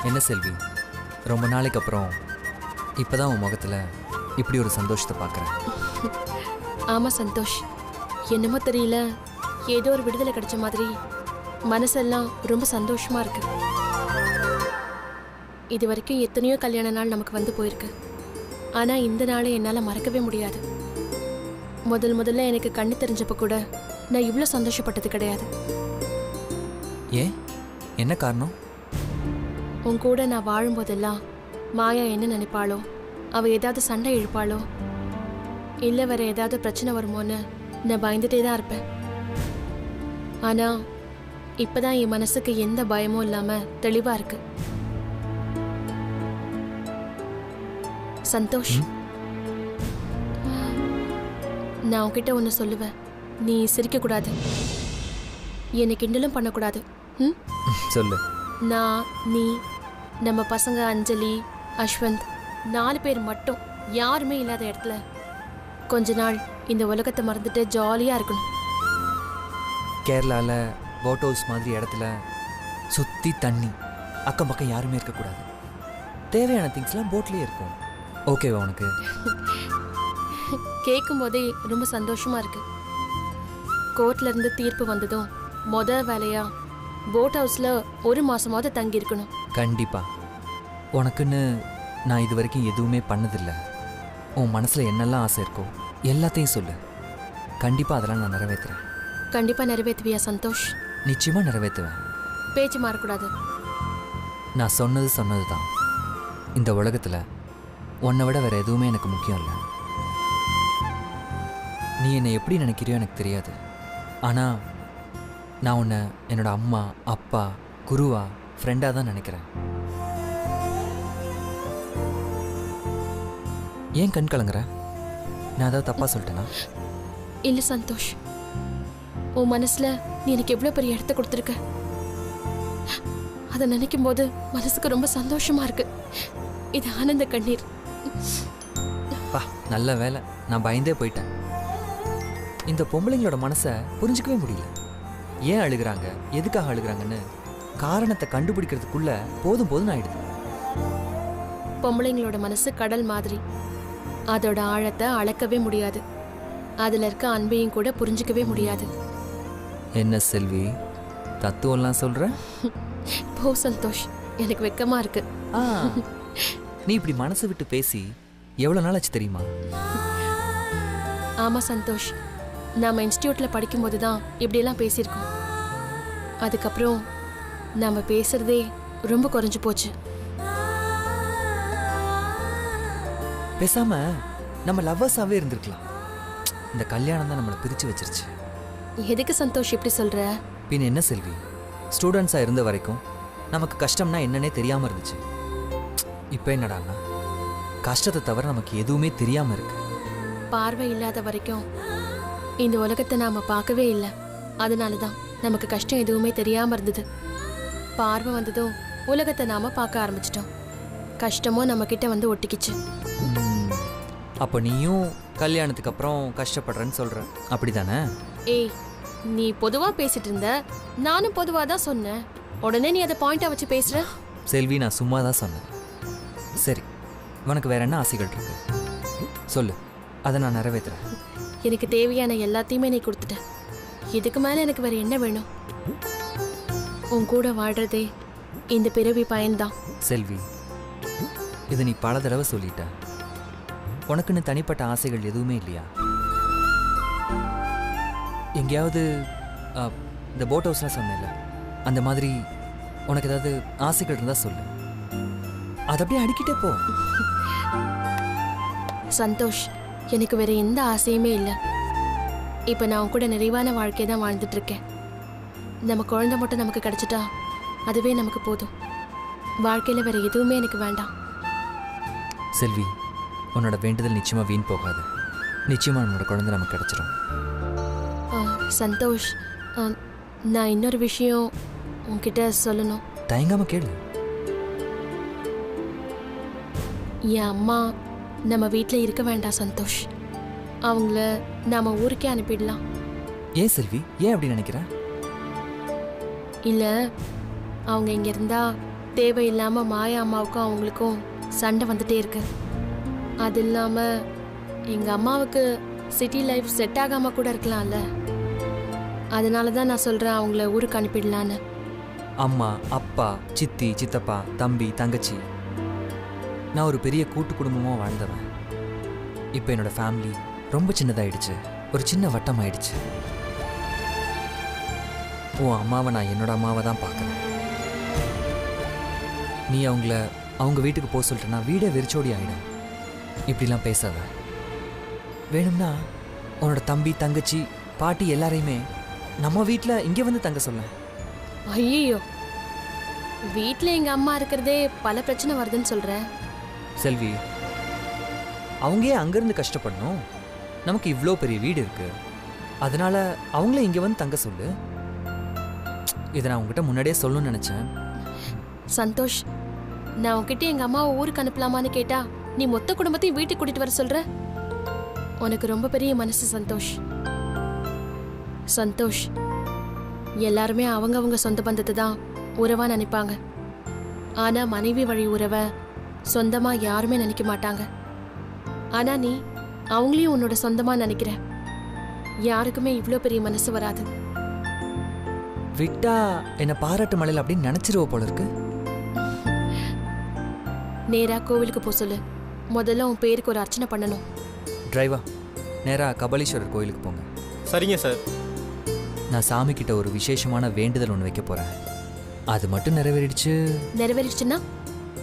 என்ன செல்வி, ரொம்ப நாளைக்கு அப்புறம் இப்போதான் உன் முகத்தில் இப்படி ஒரு சந்தோஷத்தை பார்க்குறேன். ஆமாம் சந்தோஷ், என்னமோ தெரியல, ஏதோ ஒரு விடுதலை கிடைச்ச மாதிரி மனசெல்லாம் ரொம்ப சந்தோஷமா இருக்கு. இது வரைக்கும் எத்தனையோ கல்யாண நாள் நமக்கு வந்து போயிருக்கு. ஆனால் இந்த நாளை என்னால் மறக்கவே முடியாது. முதல்ல எனக்கு கண்ணு தெரிஞ்சப்ப கூட நான் இவ்வளோ சந்தோஷப்பட்டது கிடையாது. ஏன், என்ன காரணம்? உன் கூட நான் வாழும்போதெல்லாம் மாயா என்ன நினைப்பாளோ, அவள் ஏதாவது சண்டை இழுப்பாளோ, இல்லை வேற ஏதாவது பிரச்சனை வருமோன்னு நான் பயந்துட்டே தான் இருப்பேன். ஆனால் இப்போதான் என் மனசுக்கு எந்த பயமும் இல்லாமல் தெளிவாக இருக்கு. சந்தோஷ், நான் உன்கிட்ட ஒன்று சொல்லுவேன். நீ சிரிக்கக்கூடாது, என்னை கிண்டலும் பண்ணக்கூடாது. ம், சொல்லு. நான், நீ, நம்ம பசங்க அஞ்சலி, அஸ்வந்த் 4 பேர் மட்டும் யாருமே இல்லாத இடத்துல கொஞ்ச நாள் இந்த உலகத்தை மறந்துட்டு ஜாலியாக இருக்கணும். கேரளாவில் போட் ஹவுஸ் மாதிரி இடத்துல சுற்றி தண்ணி, அக்கம் பக்கம் யாருமே இருக்கக்கூடாது. தேவையான திங்ஸ்லாம் போட்லேயே இருக்கும். ஓகேவா உனக்கு? கேட்கும் போதே ரொம்ப சந்தோஷமா இருக்கு. கோர்ட்ல இருந்து தீர்ப்பு வந்ததும் வேலையா போட் ஹவுஸ்ல 1 மாசமாவது தங்கி இருக்கணும். கண்டிப்பா. உனக்குன்னு நான் இது வரைக்கும் எதுவுமே பண்ணதில்லை. உன் மனசுல என்னெல்லாம் ஆசை இருக்கோ எல்லாத்தையும் சொல்லு. கண்டிப்பா அதெல்லாம் நான் நிறைவேற்றுறேன். கண்டிப்பா நிறைவேற்றுவியா சந்தோஷ்? நிச்சயமா நிறைவேற்றுவேன். பேச்சு மாறக்கூடாது. நான் சொன்னது தான். இந்த உலகத்துல உன்னை விட வேற எதுவுமே எனக்கு முக்கியம் இல்லை. நீ என்னை எப்படி நினைக்கிறியோ எனக்கு தெரியாது. ஆனால் நான் உன்னை என்னோட அம்மா, அப்பா, குருவா, ஃப்ரெண்டாக தான் நினைக்கிறேன். ஏன் கண் கலங்குற? நான் ஏதாவது தப்பாக சொல்லிட்டேனா? இல்லை சந்தோஷ், உன் மனசில் நீ எனக்கு எவ்வளோ பெரிய இடத்த கொடுத்துருக்க. அதை நினைக்கும் போது மனசுக்கு ரொம்ப சந்தோஷமா இருக்கு. இது ஆனந்த கண்ணீர். பா, நல்ல வேலை, நான் பயந்தே போயிட்டேன். இந்த பொம்பளைங்களோட மனசை புரிஞ்சிக்கவே முடியல. ஏன் அழுகிறாங்க, எதுக்காக அழுகிறாங்கன்னு காரணத்தை கண்டுபிடிக்கிறதுக்குள்ள போதும் ஆயிடுது. பொம்பளைங்களோட மனசு கடல் மாதிரி. அதோட ஆழத்தை அளக்கவே முடியாது. அதுல இருக்க அன்பையும் கூட புரிஞ்சிக்கவே முடியாது. என்ன செல்வி, தத்துவம்லாம் சொல்ற? போ சந்தோஷ், எனக்கு வெக்கமா இருக்கு. நீ இப்படி மனசு விட்டு பேசி எவ்வளவு நாள் ஆச்சு தெரியுமா? ஆமா சந்தோஷ், நாம இன்ஸ்டியூட்ல படிக்கும்போது தான் இப்படியெல்லாம் பேசியிருக்கோம். அதுக்கப்புறம் நாம பேசுறதே ரொம்ப குறைஞ்சு போச்சு. பேசாம நம்ம லவ்வர்ஸாவே இருந்திருக்கலாம். இந்த கல்யாணம் தான் நம்மளை பிரிச்சு வச்சிருச்சு. எதுக்கு சந்தோஷ் இப்படி சொல்ற? பின் என்ன செல்வி, ஸ்டூடெண்ட்ஸா இருந்த வரைக்கும் நமக்கு கஷ்டம்னா என்னன்னே தெரியாம இருந்துச்சு. இப்போ என்னடான்னா கஷ்டத்தை தவிர நமக்கு எதுவுமே தெரியாம இருக்கு. பார்வை இல்லாத வரைக்கும் இந்த உலகத்தை நாம பார்க்கவே இல்லை. அதனாலதான் நமக்கு கஷ்டம் எதுவுமே தெரியாம இருந்தது. பார்வை வந்ததும் உலகத்தை நாம பார்க்க ஆரம்பிச்சிட்டோம். கஷ்டமும் நம்ம கிட்ட வந்து ஒட்டிக்கிச்சு. அப்போ நீயும் கல்யாணத்துக்கு அப்புறம் கஷ்டப்படுறேன்னு சொல்ற, அப்படிதானே? ஏய், நீ பொதுவா பேசிட்டு இருந்த, நானும் பொதுவா தான் சொன்னேன். உடனே நீ அதை பாயிண்டா வச்சு பேசுற. செல்வி, நான் சும்மா தான் சொன்னேன். சரி, உனக்கு வேற என்ன ஆசைகள் இருக்கு சொல்லு, அதை நான் நிறைவேற்றுறேன். எனக்கு தேவையான எல்லாத்தையுமே நீ கொடுத்துட்ட. இதுக்கு மேல எனக்கு வேற என்ன வேணும்? உன் கூட வாழ்றதே இந்த பிறவி பயன்தான். செல்வி, இதை நீ பல தடவை சொல்லிட்ட. உனக்குன்னு தனிப்பட்ட ஆசைகள் எதுவுமே இல்லையா? எங்கேயாவது இந்த போட் ஹவுஸ்லாம் சொன்னேன்ல, அந்த மாதிரி உனக்கு ஏதாவது ஆசைகள் இருந்தா சொல்லு. அது அப்படியே அடிக்கிட்டே போ. சந்தோஷ், எனக்கு வேற எந்த ஆசையுமே இல்லை. இப்போ நான் உன் கூட நிறைவான வாழ்க்கையை தான் வாழ்ந்துட்டு இருக்கேன். நம்ம குழந்தை மட்டும் நமக்கு கிடைச்சிட்டா அதுவே நமக்கு போதும். வாழ்க்கையில் வேற எதுவுமே எனக்கு வேண்டாம். செல்வி, உன்னோட வேண்டுதல் நிச்சயமா வீண் போகாது. நிச்சயமா உன்னோட குழந்தை நமக்கு கிடைச்சிடும். சந்தோஷ், நான் இன்னொரு விஷயம் உன்கிட்ட சொல்லணும். தயங்காம கேளு. என் அம்மா நம்ம வீட்டில் இருக்க வேண்டாம் சந்தோஷ். அவங்கள நாம ஊருக்கே அனுப்பிடலாம். ஏன் செல்வி, ஏன் அப்படி நினைக்கிற? இல்லை, அவங்க இங்கே இருந்தா தேவையில்லாம மாயா அம்மாவுக்கும் அவங்களுக்கும் சண்டை வந்துட்டே இருக்கு. அது இல்லாம எங்க அம்மாவுக்கு சிட்டி லைஃப் செட் ஆகாம கூட இருக்கலாம்ல. அதனால தான் நான் சொல்றேன் அவங்கள ஊருக்கு அனுப்பிடலான்னு. அம்மா, அப்பா, சித்தி, சித்தப்பா, தம்பி, தங்கச்சி, நான் ஒரு பெரிய கூட்டு குடும்பமாக வாழ்ந்தவன். இப்போ என்னோட ஃபேமிலி ரொம்ப சின்னதாயிடுச்சு, ஒரு சின்ன வட்டம் ஆயிடுச்சு. உன் அம்மாவை நான் என்னோட அம்மாவை தான் பார்க்குறேன். நீ அவங்க வீட்டுக்கு போக சொல்லிட்டேன்னா வீடே வெறிச்சோடி ஆகிடும். இப்படிலாம் பேசாத. வேணும்னா உன்னோட தம்பி, தங்கச்சி, பாட்டி எல்லாரையுமே நம்ம வீட்டில் இங்கே வந்து தங்க சொல்ல. ஐயோ, வீட்டில் எங்க அம்மா இருக்கிறதே பல பிரச்சனை வருதுன்னு சொல்றேன். செல்வி, அவங்க ஏன் அங்கேருந்து கஷ்டப்படணும்? நமக்கு இவ்வளோ பெரிய வீடு இருக்கு, அதனால அவங்களே இங்கே வந்து தங்க சொல்லு. இதை நான் உங்ககிட்ட முன்னாடியே சொல்லணும்னு நினச்சேன். சந்தோஷ், நான் உன்கிட்ட எங்க அம்மாவை ஊருக்கு அனுப்பலாமான்னு கேட்டா நீ மொத்த குடும்பத்தையும் வீட்டுக்கு கூட்டிட்டு வர சொல்ற. உனக்கு ரொம்ப பெரிய மனசு சந்தோஷ். சந்தோஷ், எல்லாருமே அவங்க சொந்த பந்தத்தை தான் உறவா நினைப்பாங்க. ஆனா மனைவி வழி உறவை சொந்தமா யாருமே நினைக்க மாட்டாங்க. ஆனா நீ அவங்களையும் உன்னோட சொந்தமா நினைக்கிற. யாருக்குமே இவ்வளோ பெரிய மனசு வராது. விட்டா என்னை பாராட்டு மலையில் அப்படின்னு நினச்சிருவ போல இருக்கு. நேரா கோவிலுக்கு போ சொல்லு. முதல்ல உன் பேருக்கு ஒரு அர்ச்சனை பண்ணணும். டிரைவா, நேராக கபாலீஸ்வரர் கோயிலுக்கு போங்க. சரிங்க சார். நான் சாமி கிட்ட ஒரு விசேஷமான வேண்டுதல் ஒன்று வைக்க போகிறேன். அது மட்டும் நிறைவேறிடுச்சுன்னா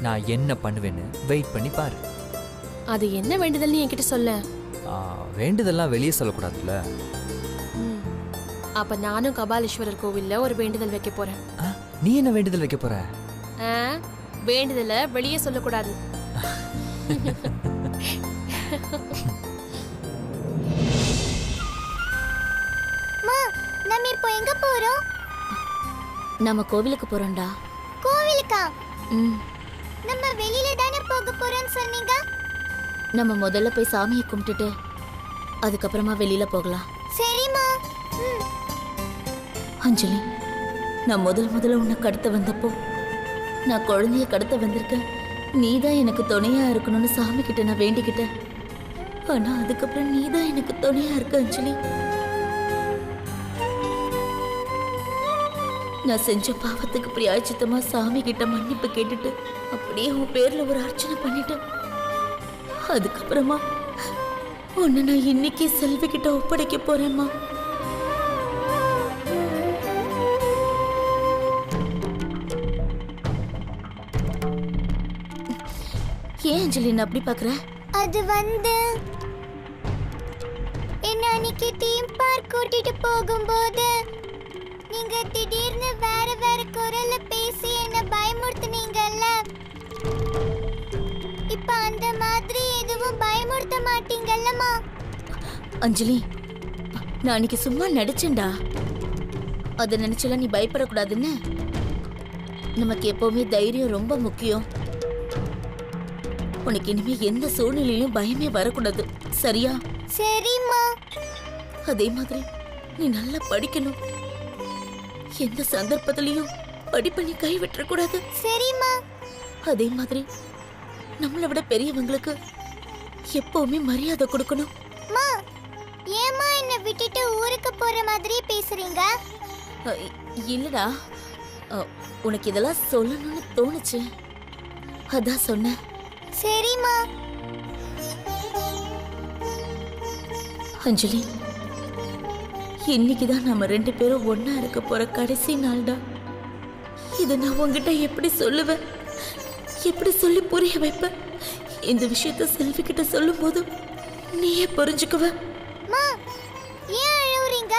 நான் என்ன பண்ணுவேன்னு வெயிட் பண்ணி பாரு. அது என்ன வேண்டுதல்னு என்கிட்ட சொல்ல. வேண்டுதல்லாம் வெளியே சொல்லக்கூடாதுல்ல. அப்ப நானும் கபாலீஸ்வரர் கோவில்ல ஒரு வேண்டுதல் வைக்க போறேன். நீ என்ன வேண்டுதல் வைக்க போற? வேண்டுதலை வெளியே சொல்லக்கூடாது. நம்ம இப்போ எங்க போறோம்? நம்ம கோவிலுக்கு போறோம்டா. கோவிலுக்கா? நம்ம வெளியில தானே போக போறோம்னு சொன்னீங்க. நம்ம முதல்ல போய் சாமியை கும்பிட்டுட்டு அதுக்கப்புறமா வெளியில போகலாம். சரிம்மா. அஞ்சலி, நான் முதல்ல உன்னை கடத்த வந்தப்போ நான் குழந்தைய கடத்த வந்திருக்கேன், நீதான் எனக்கு துணையா இருக்கணும்னு சாமி கிட்ட நான் வேண்டிக்கிட்டேன். ஆனா அதுக்கப்புறம் நீதான் எனக்கு துணையா இருக்க அஞ்சலி. நான் செஞ்ச பாவத்துக்கு பிரியாச்சித்தமா சாமி கிட்ட மன்னிப்பு கேட்டுட்டு அப்படியே உன் பேர்ல ஒரு அர்ச்சனை பண்ணிட்டேன். அதுக்கப்புறமா உன்னை நான் இன்னைக்கு செல்வி கிட்ட ஒப்படைக்க போறேம்மா. ஏன் அஞ்சலி என்ன அப்படி பாக்குற? அது என்ன அன்னைக்கு தீம் பார்க் கூட்டிட்டு போகும்போது நீங்க திடீர்னு வேற குரல்ல பேசி என்ன பயமுறுத்துனீங்கல்ல. இப்ப அந்த மாதிரி எதுவும் பயமுறுத்த மாட்டீங்கல்லம்மா? அஞ்சலி, நான் அன்னைக்கு சும்மா நடிச்சேன்டா. அதை நினைச்சல நீ பயப்படக்கூடாதுன்னு. நமக்கு எப்பவுமே தைரியம் ரொம்ப முக்கியம். உனக்கு இனிமே எந்த சூழ்நிலையிலும் பயமே வரக்கூடாது, சரியா? சரிம்மா. அதே மாதிரி நீ நல்லா படிக்கணும். எந்த சந்தர்ப்பத்திலையும் படிப்பை நீ கைவிட்டக்கூடாது. சரிம்மா. அதே மாதிரி நம்மளை விட பெரியவங்களுக்கு எப்பவுமே மரியாதை கொடுக்கணும். ஏமா என்ன விட்டுட்டு ஊருக்கு போற மாதிரி பேசுறீங்க? இல்லடா, உனக்கு இதெல்லாம் சொல்லணும்னு தோணுச்சு, அதான் சொன்னேன். சரிம்மா. அஞ்சலி, இன்னைக்குதான் நம்ம 2 பேரும் ஒன்னா இருக்க போற கடைசி நாள்டா. இதை நான் உங்ககிட்ட எப்படி சொல்லுவேன், எப்படி சொல்லி புரிய வைப்பேன்? இந்த விஷயத்த செல்வி கிட்ட சொல்லும் போது நீயே புரிஞ்சுக்குவ. ஏன் அழுவுறீங்க?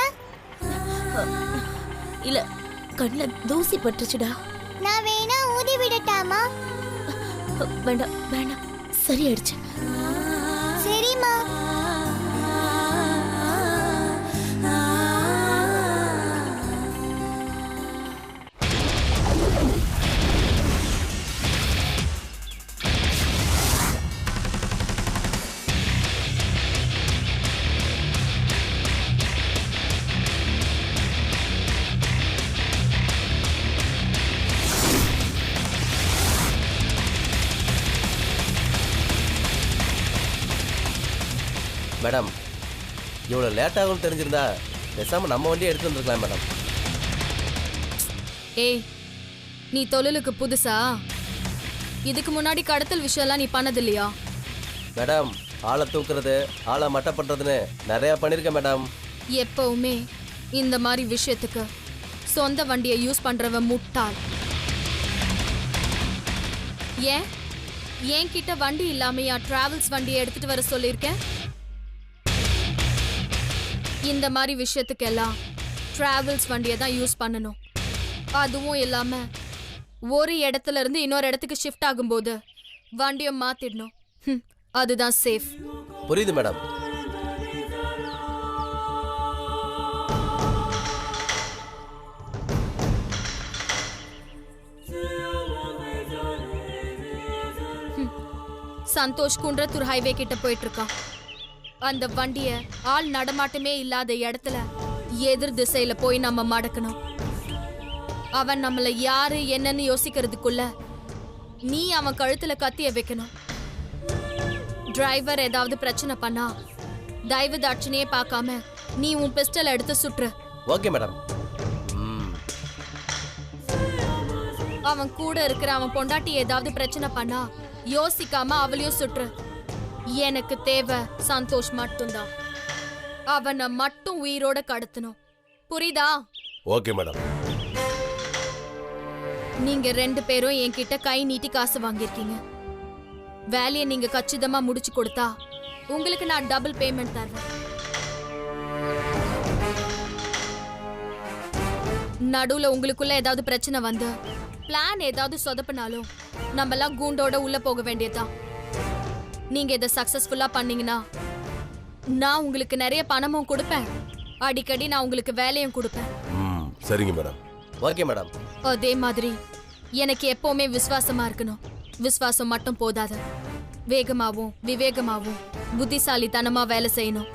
இல்ல, கண்ணுல தூசி பட்டுச்சுடா. நான் வேணா ஊதி விடட்டாமா? வேண்டாம் வேண்டாம், சரியாயிடுச்சு. சரிம்மா. மேடம் இவ்வளோ லேட் ஆகும்னு தெரிஞ்சிருந்தா பேசாமல் நம்ம வண்டியை எடுத்து வந்துருக்கலாம் மேடம். ஏய், நீ தொழிலுக்கு புதுசா? இதுக்கு முன்னாடி கடத்தல் விஷயம்லாம் நீ பண்ணதில்லையா? மேடம் ஆளை தூக்குறது ஆளை மட்டை பண்ணுறதுன்னு நிறையா பண்ணியிருக்கேன் மேடம். எப்பவுமே இந்த மாதிரி விஷயத்துக்கு சொந்த வண்டியை யூஸ் பண்றவன் முட்டாள். ஏன் என்கிட்ட வண்டி இல்லாமையா டிராவல்ஸ் வண்டியை எடுத்துட்டு வர சொல்லியிருக்கேன்? இந்த மாதிரி விஷயத்துக்கெல்லாம் டிராவல்ஸ் வண்டியை தான் யூஸ் பண்ணணும். அதுவும் இல்லாம ஒரு இடத்துல இருந்து இன்னொரு இடத்துக்கு ஷிஃப்ட் ஆகும்போது வண்டியை மாத்திடணும். அதுதான் சேஃப். புரியுது மேடம். சந்தோஷ் குன்றத்தூர் ஹைவே கிட்ட போயிட்டு இருக்கான். அந்த வண்டிய ஆள் நடமாட்டமே இல்லாத இடத்துல எதிர் திசையில போய் நம்ம மடக்கணும். அவன் நம்மள யாரு என்னன்னு யோசிக்கிறதுக்குள்ள நீ அவன் கழுத்துல கத்திய வைக்கணும். டிரைவர் ஏதாவது பிரச்சனை பண்ணா தயவு தாட்சணையே பார்க்காம நீ உன் பிஸ்டல் எடுத்து சுற்று. Okay madam. அவன் கூட இருக்கிற அவன் பொண்டாட்டி ஏதாவது பிரச்சனை பண்ணா யோசிக்காம அவளையும் சுற்று. எனக்கு தேவை சந்தோஷ் மட்டும்தான். அவனை மட்டும் உயிரோட கடத்தணும். புரியுதா? Okay madam. நீங்க 2 பேரும் என்கிட்ட கை நீட்டி காசு வாங்கியிருக்கீங்க. வேலையை நீங்க கச்சிதமா முடிச்சு கொடுத்தா உங்களுக்கு நான் டபுள் பேமெண்ட் தருவேன். நடுவுல உங்களுக்குள்ள ஏதாவது பிரச்சனை வந்து பிளான் ஏதாவது சொதப்பினாலும் நம்மலாம் கூண்டோட உள்ள போக வேண்டியதுதான். நீங்க இதை சக்சஸ்ஃபுல்லா பண்ணீங்கன்னா நான் உங்களுக்கு நிறைய பணமும் கொடுப்பேன். அடிக்கடி நான் உங்களுக்கு வேலையும் கொடுப்பேன். சரிங்க மேடம். Okay madam. அதே மாதிரி எனக்கு எப்பவுமே விசுவாசமா இருக்கணும். விசுவாசம் மட்டும் போதாது, வேகமாவும் விவேகமாவும் புத்திசாலித்தனமா வேலை செய்யணும்.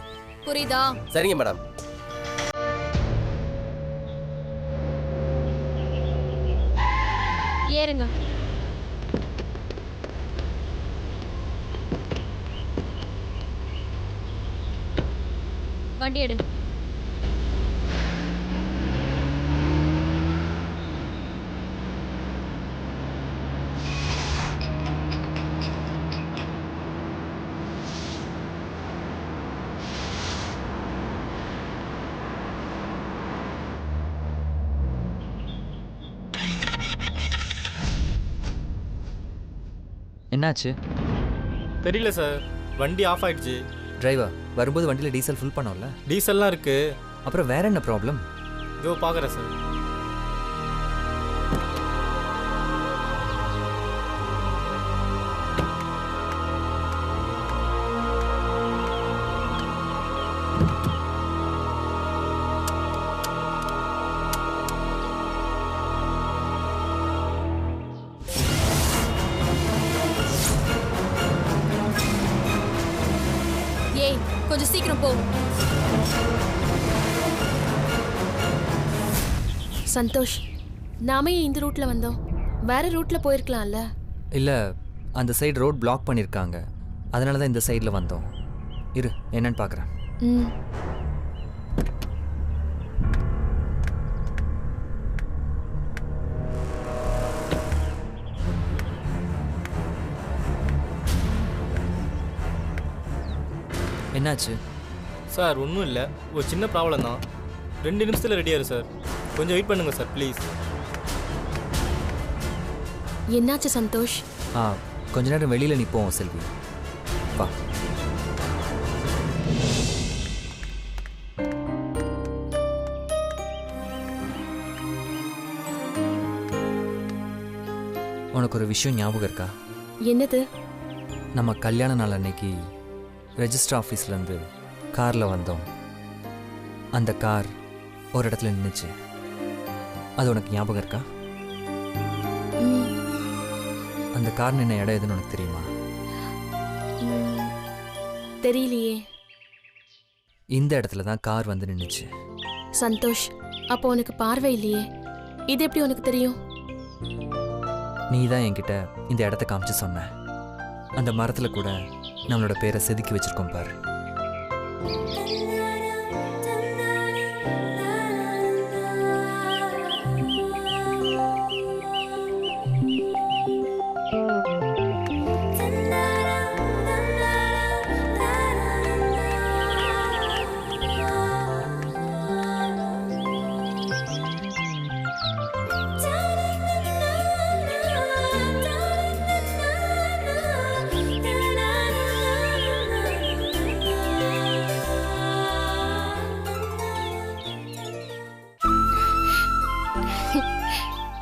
புரியுதா? சரிங்க மேடம். ஏறுங்க. வண்டி எடு. என்னாச்சு? தெரியல சார், வண்டி ஆஃப் ஆயிடுச்சு. டிரைவர் வரும்போது வண்டியில் டீசல் ஃபில் பண்ணோம்ல? டீசல்லாம் இருக்கு. அப்புறம் வேற என்ன ப்ராப்ளம்? இதோ பார்க்குறேன் சார். ஏய், கொஞ்சம் சீக்கிரம் போ. சந்தோஷ், நாம ஏன் இந்த ரூட்ல வந்தோம்? வேற ரூட்ல போயிருக்கலாம்ல. இல்லை, அந்த சைடு ரோட் பிளாக் பண்ணியிருக்காங்க. அதனால தான் இந்த சைடில் வந்தோம். இரு, என்னன்னு பார்க்குறேன். ம். என்னாச்சு? சார் ஒன்றும் இல்லை, ஒரு சின்ன ப்ராப்ளம் தான். 2 நிமிஷத்தில் ரெடியாரு சார். கொஞ்சம் வெயிட் பண்ணுங்க சார் ப்ளீஸ். என்னாச்சு சந்தோஷ்? கொஞ்ச நேரம் வெளியில் நிற்போம் செல்வி. வா. உனக்கு ஒரு விஷயம் ஞாபகம் இருக்கா? என்னது? நம்ம கல்யாண நாள் அன்னைக்கு ரெஜிஸ்டர் ஆஃபீஸ்லேருந்து காரில் வந்தோம். அந்த கார் ஒரு இடத்துல நின்றுச்சு. அது உனக்கு ஞாபகம் இருக்கா? அந்த கார் நின்ன இடம் எதுன்னு உனக்கு தெரியுமா? தெரியலையே. இந்த இடத்துல தான் கார் வந்து நின்றுச்சு. சந்தோஷ், அப்போ உனக்கு பார்வை இல்லையே, இது எப்படி உனக்கு தெரியும்? நீ தான் என்கிட்ட இந்த இடத்த காமிச்சு சொன்ன. அந்த மரத்தில் கூட நம்மளோட பேரை செதுக்கி வச்சிருக்கோம் பாரு.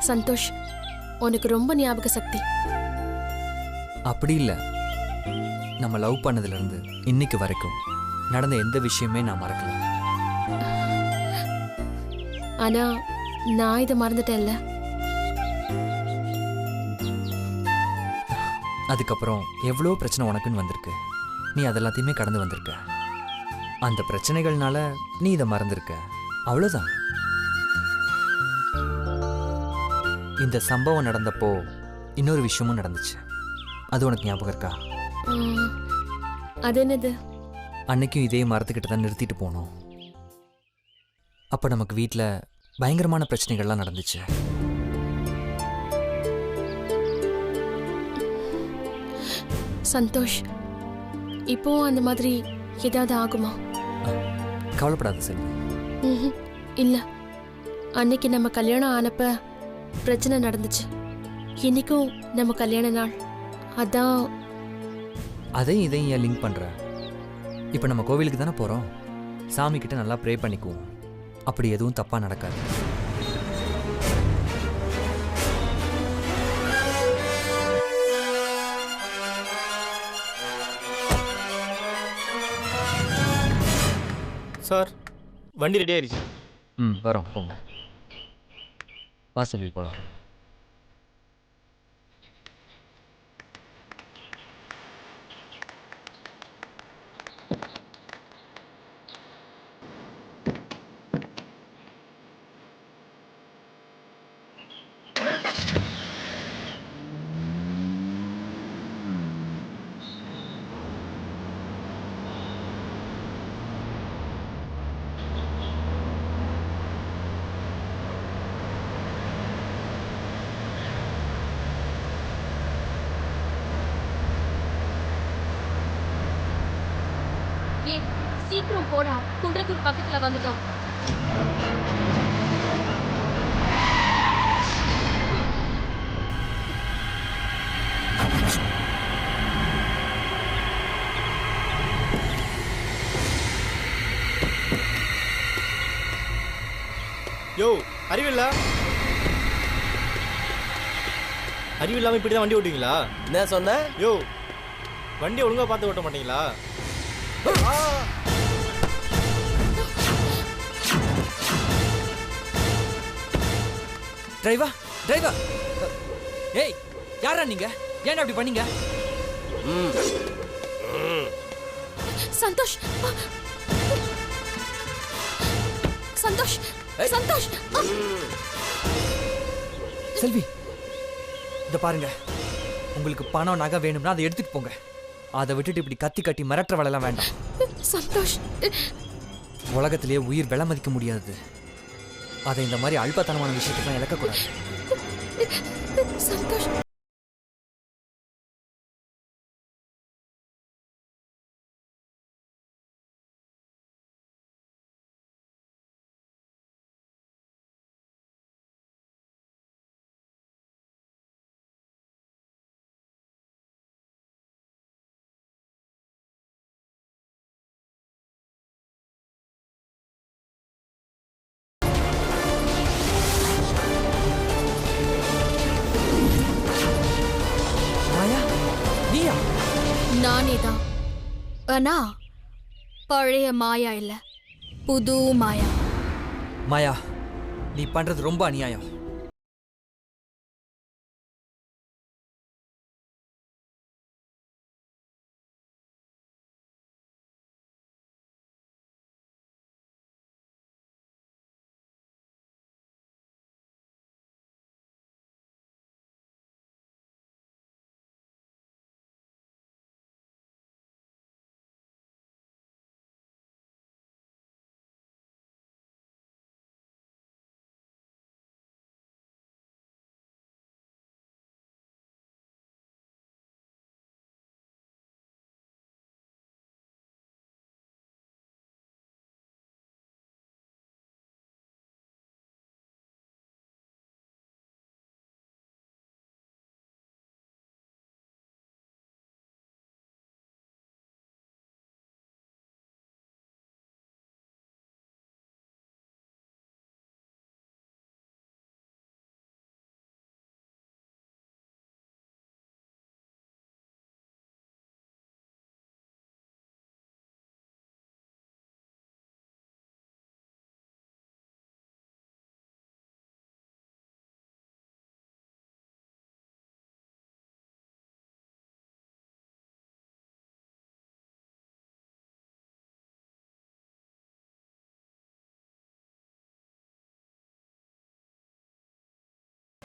சந்தோஷ், உனக்கு ரொம்ப ஞாபக சக்தி. அப்படி இல்லை, நம்ம லவ் பண்ணதுலேருந்து இன்னைக்கு வரைக்கும் நடந்த எந்த விஷயமே நான் மறக்கல. ஆனா நான் இதை மறந்துட்டேன்ல. அதுக்கப்புறம் எவ்வளோ பிரச்சனை உனக்குன்னு வந்திருக்கு. நீ அதெல்லாத்தையுமே கடந்து வந்திருக்க. அந்த பிரச்சனைகள்னால நீ இதை மறந்துருக்க, அவ்வளோதான். இந்த சம்பவம் நடந்தப்போ இன்னொரு விஷயமும் நடந்துச்சு. அது உனக்கு ஞாபகம் இருக்கா? அது என்னது? அன்னைக்கும் இதே மரத்துக்கிட்ட தான் நிறுத்திட்டு போனோம். அப்போ நமக்கு வீட்டில் பயங்கரமான பிரச்சனைகள்லாம் நடந்துச்சு. சந்தோஷ், இப்போ அந்த மாதிரி ஏதாவது ஆகுமா? கவலைப்படாத செல்வி. இல்ல, அன்னைக்கு நம்ம கல்யாணம் ஆனப்ப பிரச்சனை நடந்துச்சு. இன்னைக்கும் நம்ம கல்யாண நாள். அதான். அதையும் இதையும் ஏன் லிங்க் பண்ற? இப்போ நம்ம கோவிலுக்கு தானே போகிறோம். சாமி கிட்ட நல்லா ப்ரே பண்ணிக்குவோம். அப்படி எதுவும் தப்பாக நடக்காது. சார், வண்டி ரெடி ஆயிடுச்சு. வரோம், போங்க. வாசல் போகலாம். சீக்கிரம் போடா, குன்றத்தூர் பக்கத்துல வந்துட்டோம். யோ, அறிவில்ல? அறிவில்லாமல் இப்படி தான் வண்டி ஓட்டுவீங்களா? என்ன சொன்ன? யோ, வண்டியை ஒழுங்காக பார்த்து ஓட்ட மாட்டீங்களா? டிரைவா, டிரைவா! ஏய், யாரா நீங்க? ஏன் அப்படி பண்ணீங்க? சந்தோஷ், சந்தோஷ், சந்தோஷ்! செல்வி, இத பாருங்க. உங்களுக்கு பணம் நகை வேணும்னா அதை எடுத்துட்டு போங்க. அதை விட்டுட்டு இப்படி கத்தி கட்டி மிரட்டுற வேலைலாம் வேண்டாம். சந்தோஷ், உலகத்திலேயே உயிர் விலை மதிக்க முடியாது. அதை இந்த மாதிரி அல்பத்தனமான விஷயத்துக்கு இழக்கக்கூடாது. சந்தோஷ். நானே தான். ஆனா பழைய மாயா இல்ல, புது மாயா. மாயா, நீ பண்றது ரொம்ப அநியாயம்.